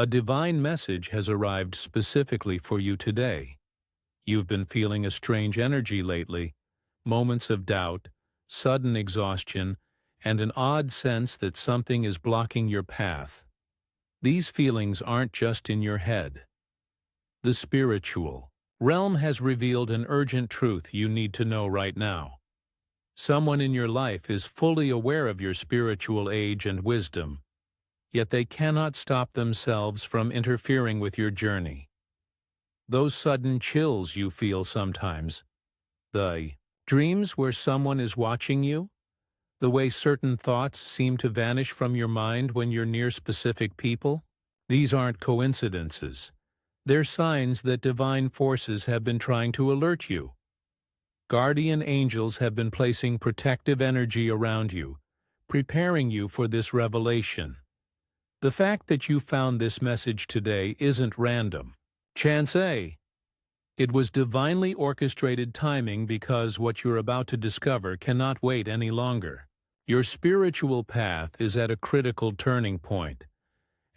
A divine message has arrived specifically for you today. You've been feeling a strange energy lately, moments of doubt, sudden exhaustion, and an odd sense that something is blocking your path. These feelings aren't just in your head. The spiritual realm has revealed an urgent truth you need to know right now. Someone in your life is fully aware of your spiritual age and wisdom, yet they cannot stop themselves from interfering with your journey. Those sudden chills you feel sometimes, the dreams where someone is watching you, the way certain thoughts seem to vanish from your mind when you're near specific people, these aren't coincidences. They're signs that divine forces have been trying to alert you. Guardian angels have been placing protective energy around you, preparing you for this revelation. The fact that you found this message today isn't random. Chance A. It was divinely orchestrated timing because what you're about to discover cannot wait any longer. Your spiritual path is at a critical turning point,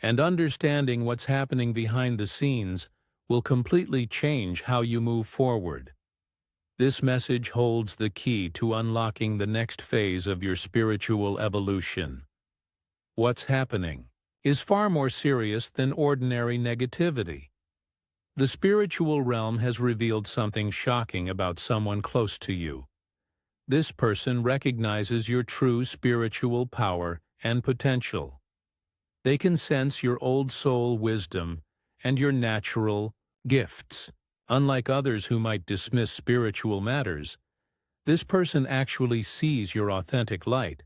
and understanding what's happening behind the scenes will completely change how you move forward. This message holds the key to unlocking the next phase of your spiritual evolution. What's happening is far more serious than ordinary negativity. The spiritual realm has revealed something shocking about someone close to you. This person recognizes your true spiritual power and potential. They can sense your old soul wisdom and your natural gifts. Unlike others who might dismiss spiritual matters, this person actually sees your authentic light,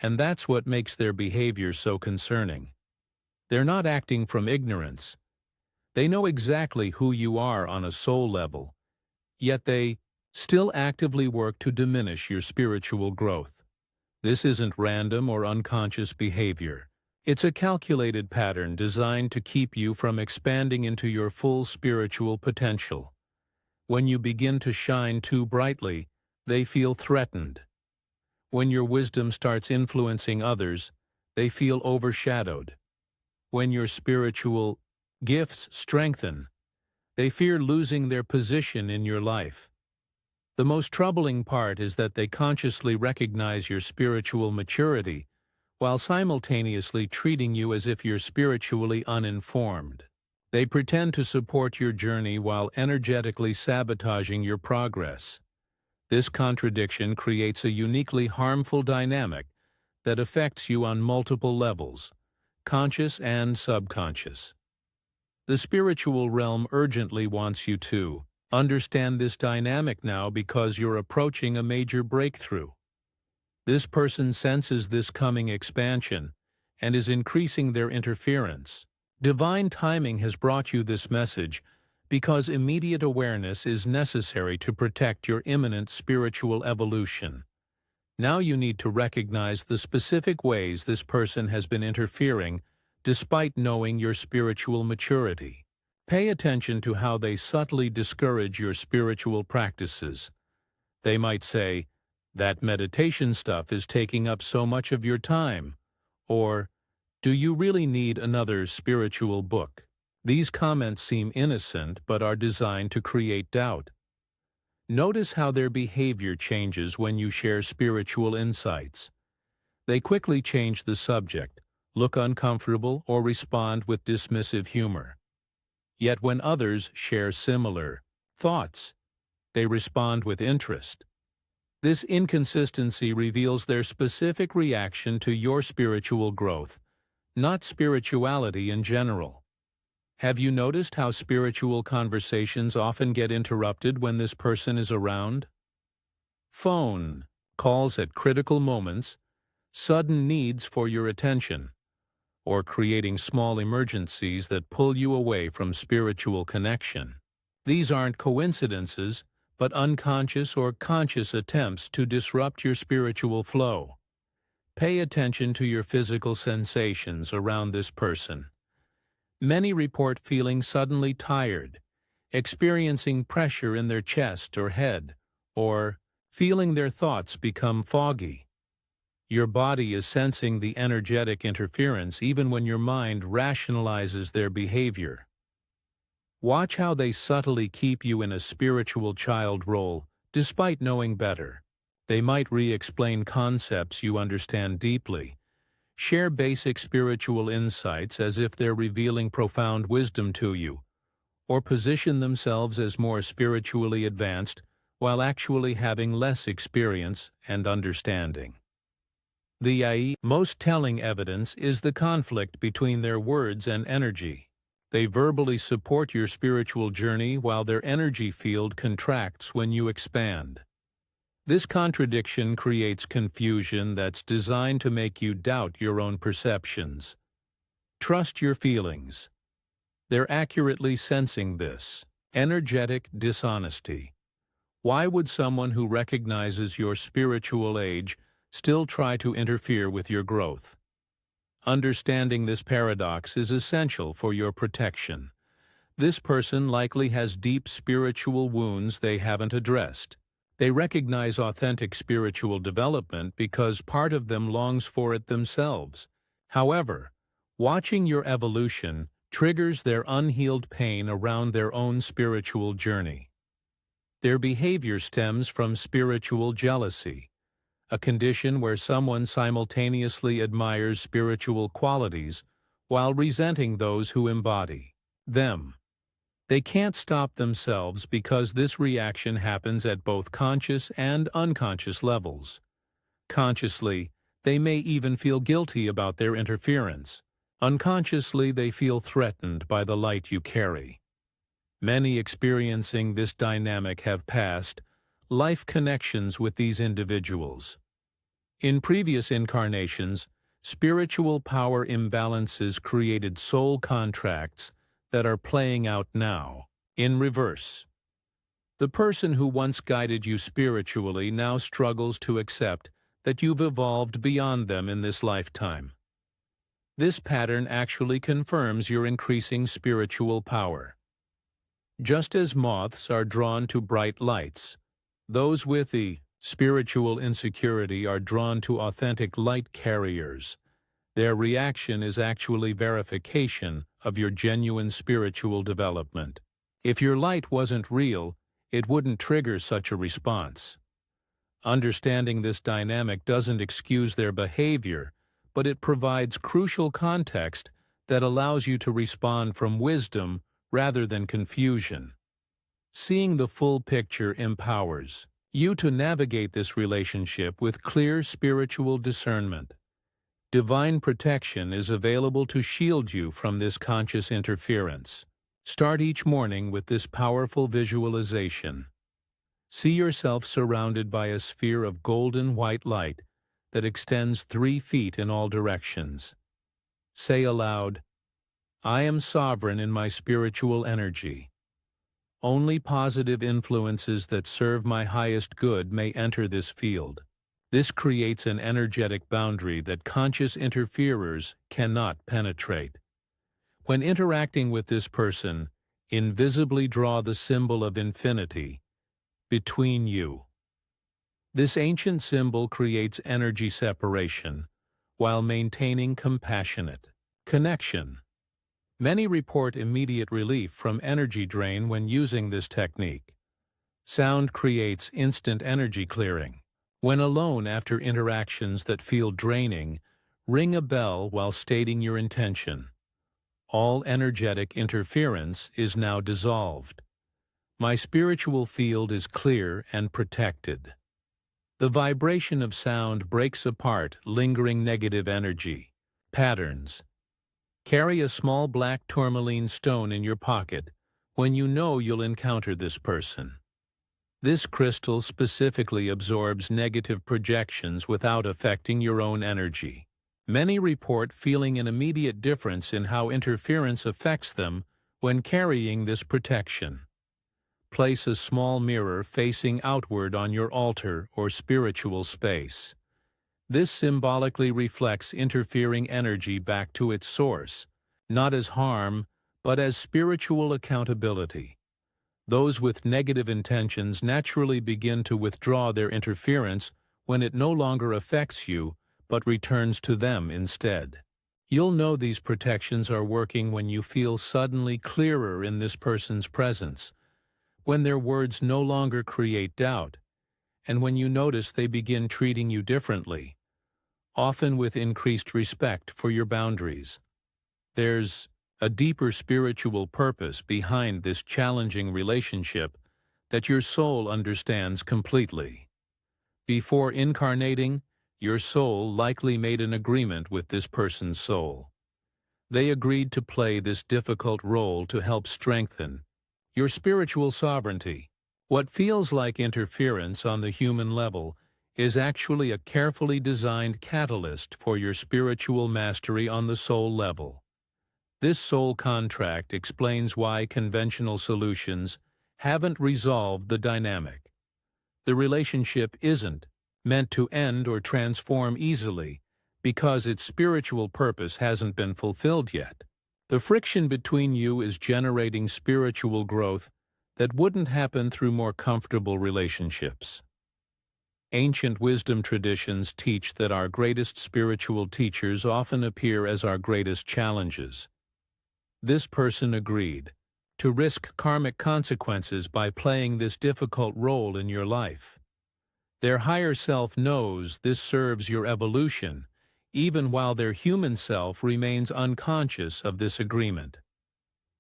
and that's what makes their behavior so concerning. They're not acting from ignorance. They know exactly who you are on a soul level, yet they still actively work to diminish your spiritual growth. This isn't random or unconscious behavior. It's a calculated pattern designed to keep you from expanding into your full spiritual potential. When you begin to shine too brightly, they feel threatened. When your wisdom starts influencing others, they feel overshadowed. When your spiritual gifts strengthen, they fear losing their position in your life. The most troubling part is that they consciously recognize your spiritual maturity while simultaneously treating you as if you're spiritually uninformed. They pretend to support your journey while energetically sabotaging your progress. This contradiction creates a uniquely harmful dynamic that affects you on multiple levels, conscious and subconscious. The spiritual realm urgently wants you to understand this dynamic now because you're approaching a major breakthrough. This person senses this coming expansion and is increasing their interference. Divine timing has brought you this message because immediate awareness is necessary to protect your imminent spiritual evolution. Now you need to recognize the specific ways this person has been interfering despite knowing your spiritual maturity. Pay attention to how they subtly discourage your spiritual practices. They might say, "That meditation stuff is taking up so much of your time," or, "Do you really need another spiritual book?" These comments seem innocent but are designed to create doubt. Notice how their behavior changes when you share spiritual insights. They quickly change the subject, look uncomfortable, or respond with dismissive humor. Yet when others share similar thoughts, they respond with interest. This inconsistency reveals their specific reaction to your spiritual growth, not spirituality in general. Have you noticed how spiritual conversations often get interrupted when this person is around? Phone calls at critical moments, sudden needs for your attention, or creating small emergencies that pull you away from spiritual connection. These aren't coincidences, but unconscious or conscious attempts to disrupt your spiritual flow. Pay attention to your physical sensations around this person. Many report feeling suddenly tired, experiencing pressure in their chest or head, or feeling their thoughts become foggy. Your body is sensing the energetic interference even when your mind rationalizes their behavior. Watch how they subtly keep you in a spiritual child role, despite knowing better. They might re-explain concepts you understand deeply, share basic spiritual insights as if they're revealing profound wisdom to you, or position themselves as more spiritually advanced while actually having less experience and understanding. The most telling evidence is the conflict between their words and energy. They verbally support your spiritual journey while their energy field contracts when you expand. This contradiction creates confusion that's designed to make you doubt your own perceptions. Trust your feelings. They're accurately sensing this. Energetic dishonesty. Why would someone who recognizes your spiritual age still try to interfere with your growth? Understanding this paradox is essential for your protection. This person likely has deep spiritual wounds they haven't addressed. They recognize authentic spiritual development because part of them longs for it themselves. However, watching your evolution triggers their unhealed pain around their own spiritual journey. Their behavior stems from spiritual jealousy, a condition where someone simultaneously admires spiritual qualities while resenting those who embody them. They can't stop themselves because this reaction happens at both conscious and unconscious levels. Consciously, they may even feel guilty about their interference. Unconsciously, they feel threatened by the light you carry. Many experiencing this dynamic have past life connections with these individuals. In previous incarnations, spiritual power imbalances created soul contracts that are playing out now, in reverse. The person who once guided you spiritually now struggles to accept that you've evolved beyond them in this lifetime. This pattern actually confirms your increasing spiritual power. Just as moths are drawn to bright lights, those with the spiritual insecurity are drawn to authentic light carriers. Their reaction is actually verification of your genuine spiritual development. If your light wasn't real, it wouldn't trigger such a response. Understanding this dynamic doesn't excuse their behavior, but it provides crucial context that allows you to respond from wisdom rather than confusion. Seeing the full picture empowers you to navigate this relationship with clear spiritual discernment. Divine protection is available to shield you from this conscious interference. Start each morning with this powerful visualization. See yourself surrounded by a sphere of golden white light that extends 3 feet in all directions. Say aloud, "I am sovereign in my spiritual energy. Only positive influences that serve my highest good may enter this field." This creates an energetic boundary that conscious interferers cannot penetrate. When interacting with this person, invisibly draw the symbol of infinity between you. This ancient symbol creates energy separation while maintaining compassionate connection. Many report immediate relief from energy drain when using this technique. Sound creates instant energy clearing. When alone after interactions that feel draining, ring a bell while stating your intention. All energetic interference is now dissolved. My spiritual field is clear and protected. The vibration of sound breaks apart lingering negative energy patterns. Carry a small black tourmaline stone in your pocket when you know you'll encounter this person. This crystal specifically absorbs negative projections without affecting your own energy. Many report feeling an immediate difference in how interference affects them when carrying this protection. Place a small mirror facing outward on your altar or spiritual space. This symbolically reflects interfering energy back to its source, not as harm, but as spiritual accountability. Those with negative intentions naturally begin to withdraw their interference when it no longer affects you, but returns to them instead. You'll know these protections are working when you feel suddenly clearer in this person's presence, when their words no longer create doubt, and when you notice they begin treating you differently, often with increased respect for your boundaries. There's a deeper spiritual purpose behind this challenging relationship that your soul understands completely. Before incarnating, your soul likely made an agreement with this person's soul. They agreed to play this difficult role to help strengthen your spiritual sovereignty. What feels like interference on the human level is actually a carefully designed catalyst for your spiritual mastery on the soul level. This soul contract explains why conventional solutions haven't resolved the dynamic. The relationship isn't meant to end or transform easily because its spiritual purpose hasn't been fulfilled yet. The friction between you is generating spiritual growth that wouldn't happen through more comfortable relationships. Ancient wisdom traditions teach that our greatest spiritual teachers often appear as our greatest challenges. This person agreed to risk karmic consequences by playing this difficult role in your life. Their higher self knows this serves your evolution, even while their human self remains unconscious of this agreement.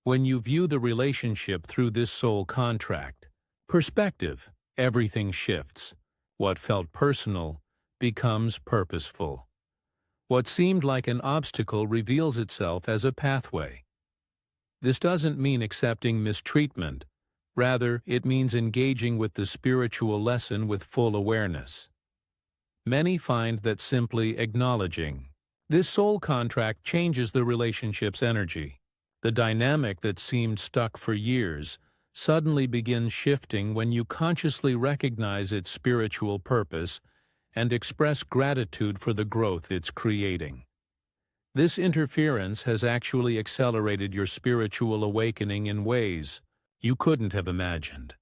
When you view the relationship through this soul contract perspective, everything shifts. What felt personal becomes purposeful. What seemed like an obstacle reveals itself as a pathway. This doesn't mean accepting mistreatment. Rather, it means engaging with the spiritual lesson with full awareness. Many find that simply acknowledging this soul contract changes the relationship's energy. The dynamic that seemed stuck for years suddenly begins shifting when you consciously recognize its spiritual purpose and express gratitude for the growth it's creating. This interference has actually accelerated your spiritual awakening in ways you couldn't have imagined.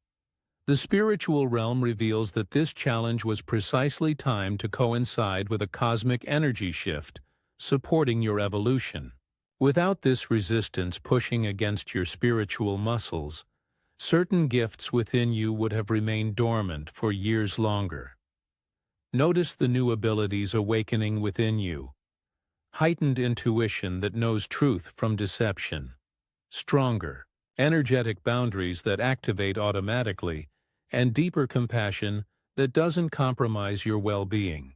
The spiritual realm reveals that this challenge was precisely timed to coincide with a cosmic energy shift, supporting your evolution. Without this resistance pushing against your spiritual muscles, certain gifts within you would have remained dormant for years longer. Notice the new abilities awakening within you. Heightened intuition that knows truth from deception. Stronger, energetic boundaries that activate automatically, and deeper compassion that doesn't compromise your well-being.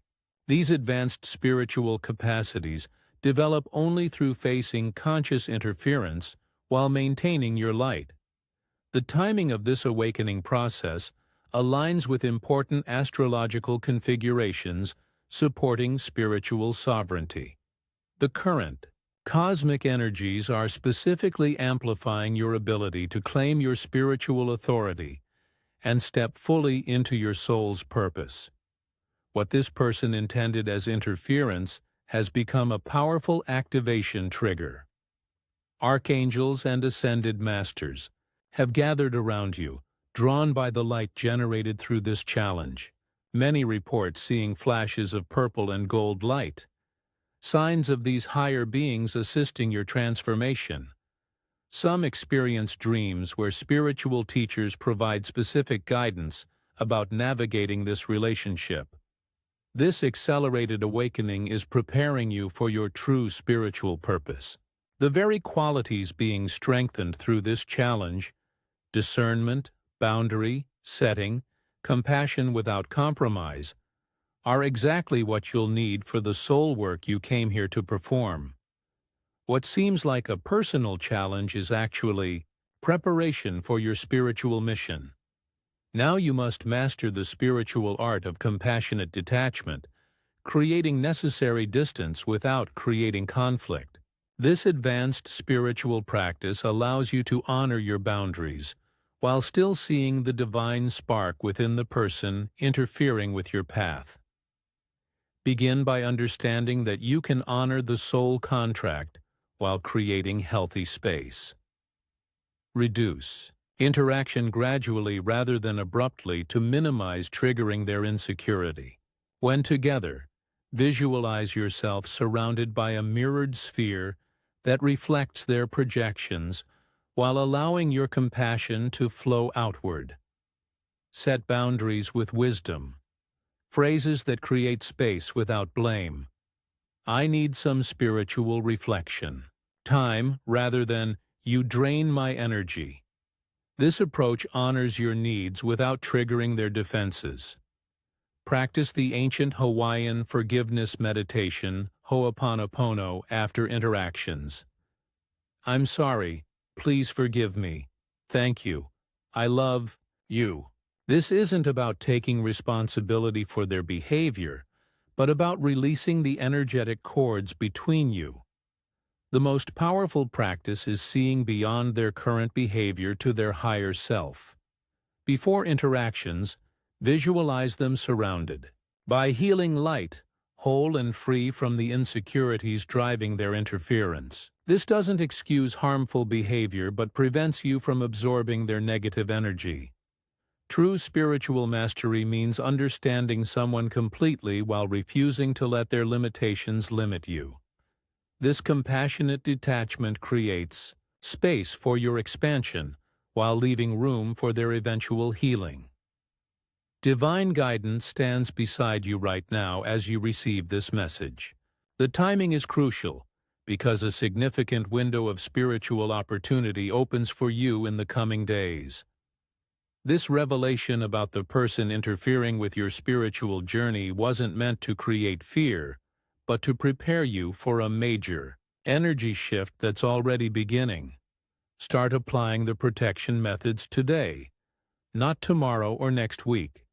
These advanced spiritual capacities develop only through facing conscious interference while maintaining your light. The timing of this awakening process aligns with important astrological configurations supporting spiritual sovereignty. The current cosmic energies are specifically amplifying your ability to claim your spiritual authority and step fully into your soul's purpose. What this person intended as interference has become a powerful activation trigger. Archangels and ascended masters have gathered around you, drawn by the light generated through this challenge. Many report seeing flashes of purple and gold light, signs of these higher beings assisting your transformation. Some experience dreams where spiritual teachers provide specific guidance about navigating this relationship. This accelerated awakening is preparing you for your true spiritual purpose. The very qualities being strengthened through this challenge, discernment, boundary, setting, compassion without compromise, are exactly what you'll need for the soul work you came here to perform. What seems like a personal challenge is actually preparation for your spiritual mission. Now you must master the spiritual art of compassionate detachment, creating necessary distance without creating conflict. This advanced spiritual practice allows you to honor your boundaries while still seeing the divine spark within the person interfering with your path. Begin by understanding that you can honor the soul contract while creating healthy space. Reduce interaction gradually rather than abruptly to minimize triggering their insecurity. When together, Visualize yourself surrounded by a mirrored sphere that reflects their projections while allowing your compassion to flow outward. Set boundaries with wisdom. Phrases that create space without blame. I need some spiritual reflection. Time rather than, you drain my energy. This approach honors your needs without triggering their defenses. Practice the ancient Hawaiian forgiveness meditation, Ho'oponopono, after interactions. I'm sorry. Please forgive me. Thank you. I love you. This isn't about taking responsibility for their behavior, but about releasing the energetic cords between you. The most powerful practice is seeing beyond their current behavior to their higher self. Before interactions, visualize them surrounded by healing light, whole and free from the insecurities driving their interference. This doesn't excuse harmful behavior but prevents you from absorbing their negative energy. True spiritual mastery means understanding someone completely while refusing to let their limitations limit you. This compassionate detachment creates space for your expansion while leaving room for their eventual healing. Divine guidance stands beside you right now as you receive this message. The timing is crucial because a significant window of spiritual opportunity opens for you in the coming days. This revelation about the person interfering with your spiritual journey wasn't meant to create fear, but to prepare you for a major energy shift that's already beginning. Start applying the protection methods today, not tomorrow or next week.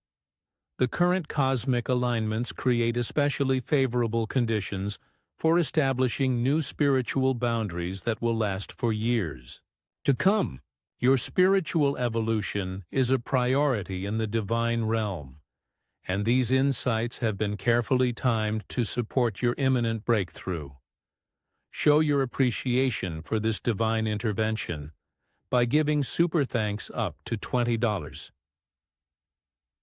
The current cosmic alignments create especially favorable conditions for establishing new spiritual boundaries that will last for years to come. Your spiritual evolution is a priority in the divine realm, and these insights have been carefully timed to support your imminent breakthrough. Show your appreciation for this divine intervention by giving super thanks up to $20.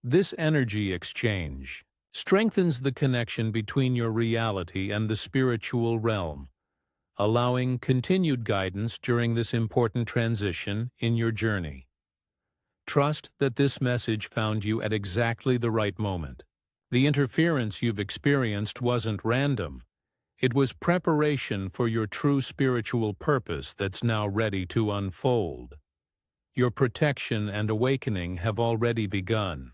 This energy exchange strengthens the connection between your reality and the spiritual realm, allowing continued guidance during this important transition in your journey. Trust that this message found you at exactly the right moment. The interference you've experienced wasn't random. It was preparation for your true spiritual purpose that's now ready to unfold. Your protection and awakening have already begun.